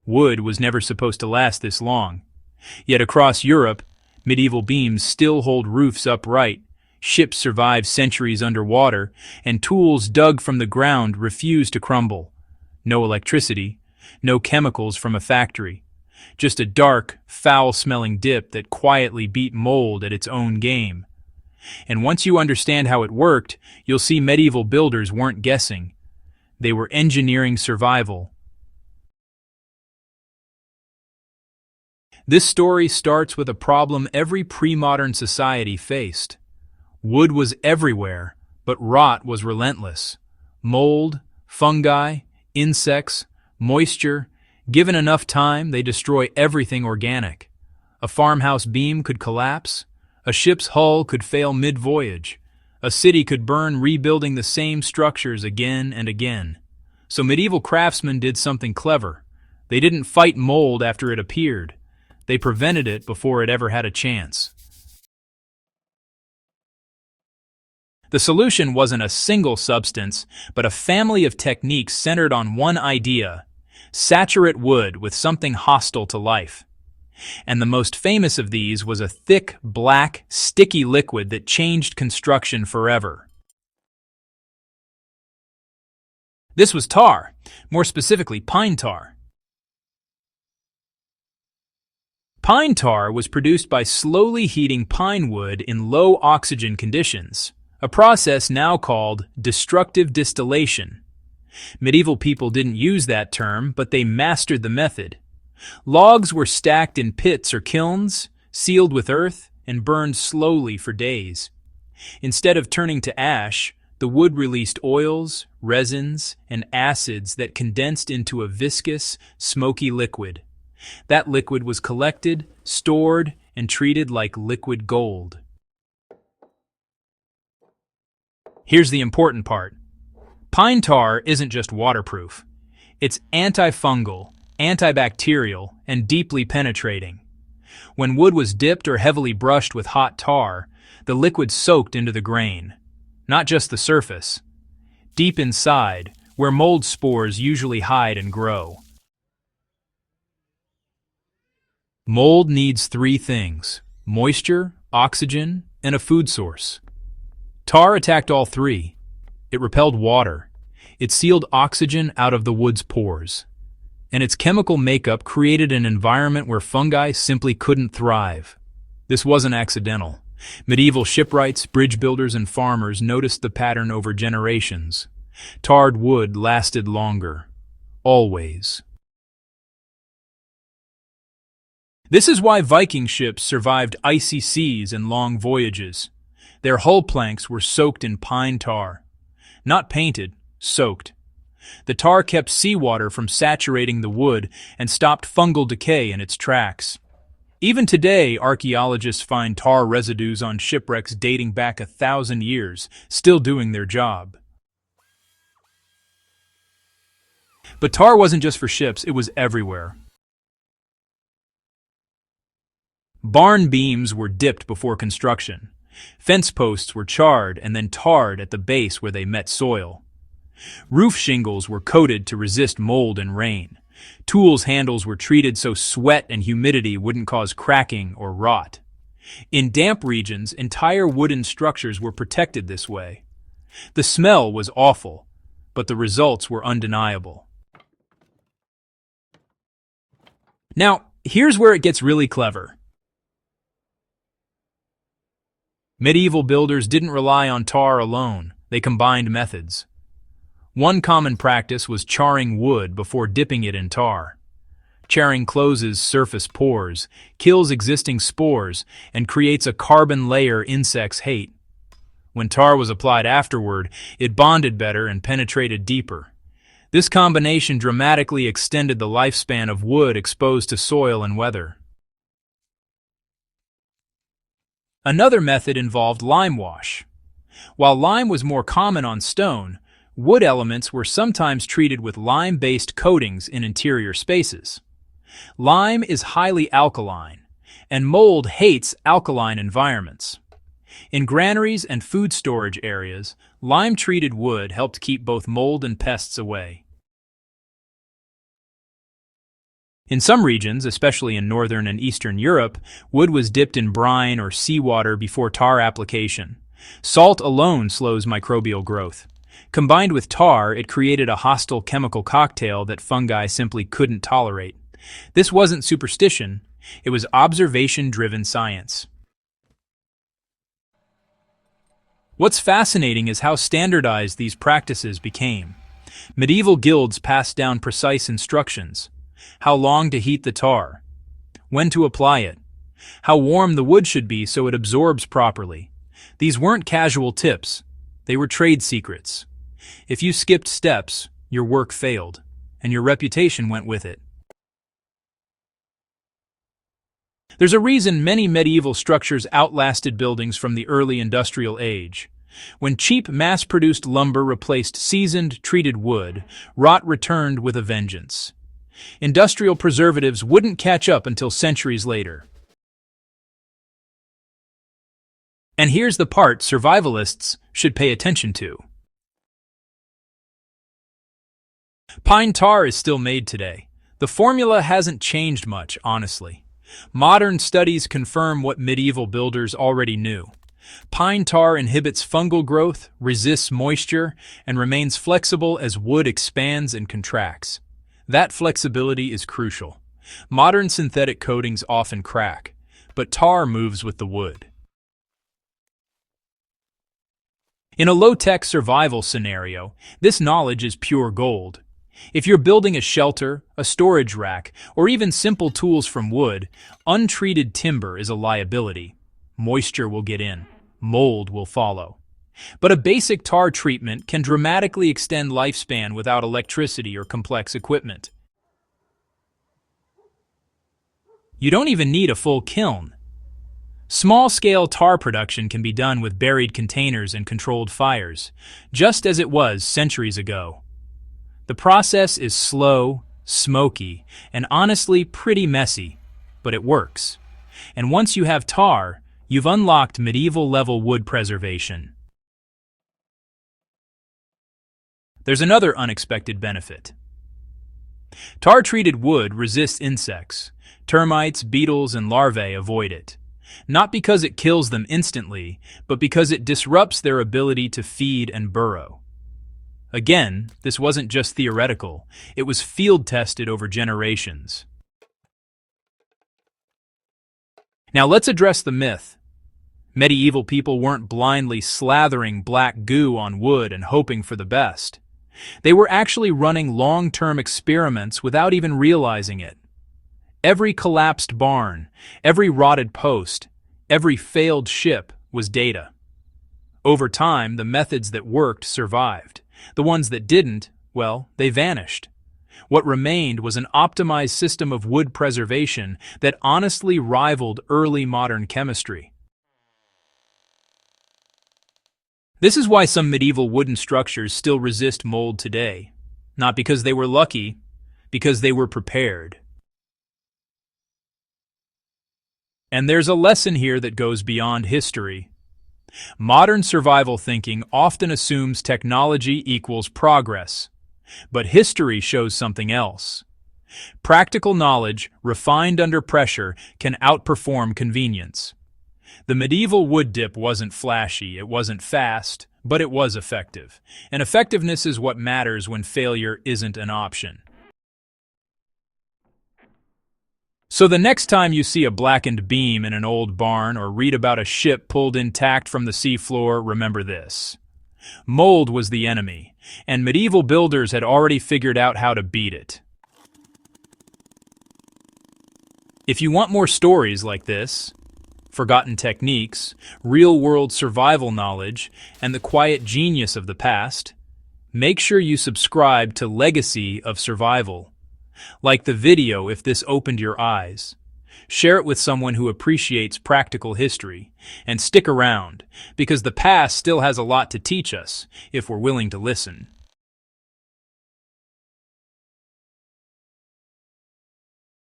Wood was never supposed to last this long. Yet across Europe, medieval beams still hold roofs upright, ships survive centuries underwater, and tools dug from the ground refuse to crumble. No electricity, no chemicals from a factory. Just a dark, foul-smelling dip that quietly beat mold at its own game. And once you understand how it worked, you'll see medieval builders weren't guessing. They were engineering survival. This story starts with a problem every pre-modern society faced. Wood was everywhere, but rot was relentless. Mold, fungi, insects, moisture. Given enough time, they destroy everything organic. A farmhouse beam could collapse. A ship's hull could fail mid-voyage. A city could burn rebuilding the same structures again and again. So medieval craftsmen did something clever. They didn't fight mold after it appeared. They prevented it before it ever had a chance. The solution wasn't a single substance, but a family of techniques centered on one idea: saturate wood with something hostile to life. And the most famous of these was a thick, black, sticky liquid that changed construction forever. This was tar, more specifically pine tar. Pine tar was produced by slowly heating pine wood in low oxygen conditions, a process now called destructive distillation. Medieval people didn't use that term, but they mastered the method. Logs were stacked in pits or kilns, sealed with earth, and burned slowly for days. Instead of turning to ash, the wood released oils, resins, and acids that condensed into a viscous, smoky liquid. That liquid was collected, stored, and treated like liquid gold. Here's the important part. Pine tar isn't just waterproof. It's antifungal, antibacterial, and deeply penetrating. When wood was dipped or heavily brushed with hot tar, the liquid soaked into the grain, not just the surface. Deep inside, where mold spores usually hide and grow. Mold needs three things: moisture, oxygen, and a food source. Tar attacked all three. It repelled water. It sealed oxygen out of the wood's pores. And its chemical makeup created an environment where fungi simply couldn't thrive. This wasn't accidental. Medieval shipwrights, bridge builders, and farmers noticed the pattern over generations. Tarred wood lasted longer. Always. This is why Viking ships survived icy seas and long voyages. Their hull planks were soaked in pine tar. Not painted, soaked. The tar kept seawater from saturating the wood and stopped fungal decay in its tracks. Even today, archaeologists find tar residues on shipwrecks dating back 1,000 years, still doing their job. But tar wasn't just for ships, it was everywhere. Barn beams were dipped before construction. Fence posts were charred and then tarred at the base where they met soil. Roof shingles were coated to resist mold and rain. Tools handles were treated so sweat and humidity wouldn't cause cracking or rot. In damp regions, entire wooden structures were protected this way. The smell was awful, but the results were undeniable. Now, here's where it gets really clever. Medieval builders didn't rely on tar alone, they combined methods. One common practice was charring wood before dipping it in tar. Charring closes surface pores, kills existing spores, and creates a carbon layer insects hate. When tar was applied afterward, it bonded better and penetrated deeper. This combination dramatically extended the lifespan of wood exposed to soil and weather. Another method involved lime wash. While lime was more common on stone, wood elements were sometimes treated with lime-based coatings in interior spaces. Lime is highly alkaline, and mold hates alkaline environments. In granaries and food storage areas, lime-treated wood helped keep both mold and pests away. In some regions, especially in northern and eastern Europe, wood was dipped in brine or seawater before tar application. Salt alone slows microbial growth. Combined with tar, it created a hostile chemical cocktail that fungi simply couldn't tolerate. This wasn't superstition, it was observation-driven science. What's fascinating is how standardized these practices became. Medieval guilds passed down precise instructions: how long to heat the tar, when to apply it, how warm the wood should be so it absorbs properly. These weren't casual tips, they were trade secrets. If you skipped steps, your work failed, and your reputation went with it. There's a reason many medieval structures outlasted buildings from the early industrial age. When cheap, mass-produced lumber replaced seasoned, treated wood, rot returned with a vengeance. Industrial preservatives wouldn't catch up until centuries later. And here's the part survivalists should pay attention to. Pine tar is still made today. The formula hasn't changed much, honestly. Modern studies confirm what medieval builders already knew. Pine tar inhibits fungal growth, resists moisture, and remains flexible as wood expands and contracts. That flexibility is crucial. Modern synthetic coatings often crack, but tar moves with the wood. In a low-tech survival scenario, this knowledge is pure gold. If you're building a shelter, a storage rack, or even simple tools from wood, untreated timber is a liability. Moisture will get in. Mold will follow. But a basic tar treatment can dramatically extend lifespan without electricity or complex equipment. You don't even need a full kiln. Small-scale tar production can be done with buried containers and controlled fires, just as it was centuries ago. The process is slow, smoky, and honestly pretty messy, but it works. And once you have tar, you've unlocked medieval-level wood preservation. There's another unexpected benefit. Tar-treated wood resists insects. Termites, beetles, and larvae avoid it. Not because it kills them instantly, but because it disrupts their ability to feed and burrow. Again, this wasn't just theoretical, it was field-tested over generations. Now let's address the myth. Medieval people weren't blindly slathering black goo on wood and hoping for the best. They were actually running long-term experiments without even realizing it. Every collapsed barn, every rotted post, every failed ship was data. Over time, the methods that worked survived. The ones that didn't, well, they vanished. What remained was an optimized system of wood preservation that honestly rivaled early modern chemistry. This is why some medieval wooden structures still resist mold today. Not because they were lucky, because they were prepared. And there's a lesson here that goes beyond history. Modern survival thinking often assumes technology equals progress, but history shows something else. Practical knowledge, refined under pressure, can outperform convenience. The medieval wood dip wasn't flashy, it wasn't fast, but it was effective. And effectiveness is what matters when failure isn't an option. So the next time you see a blackened beam in an old barn or read about a ship pulled intact from the seafloor, remember this. Mold was the enemy, and medieval builders had already figured out how to beat it. If you want more stories like this, forgotten techniques, real-world survival knowledge, and the quiet genius of the past, make sure you subscribe to Legacy of Survival. Like the video if this opened your eyes. Share it with someone who appreciates practical history, and stick around, because the past still has a lot to teach us if we're willing to listen.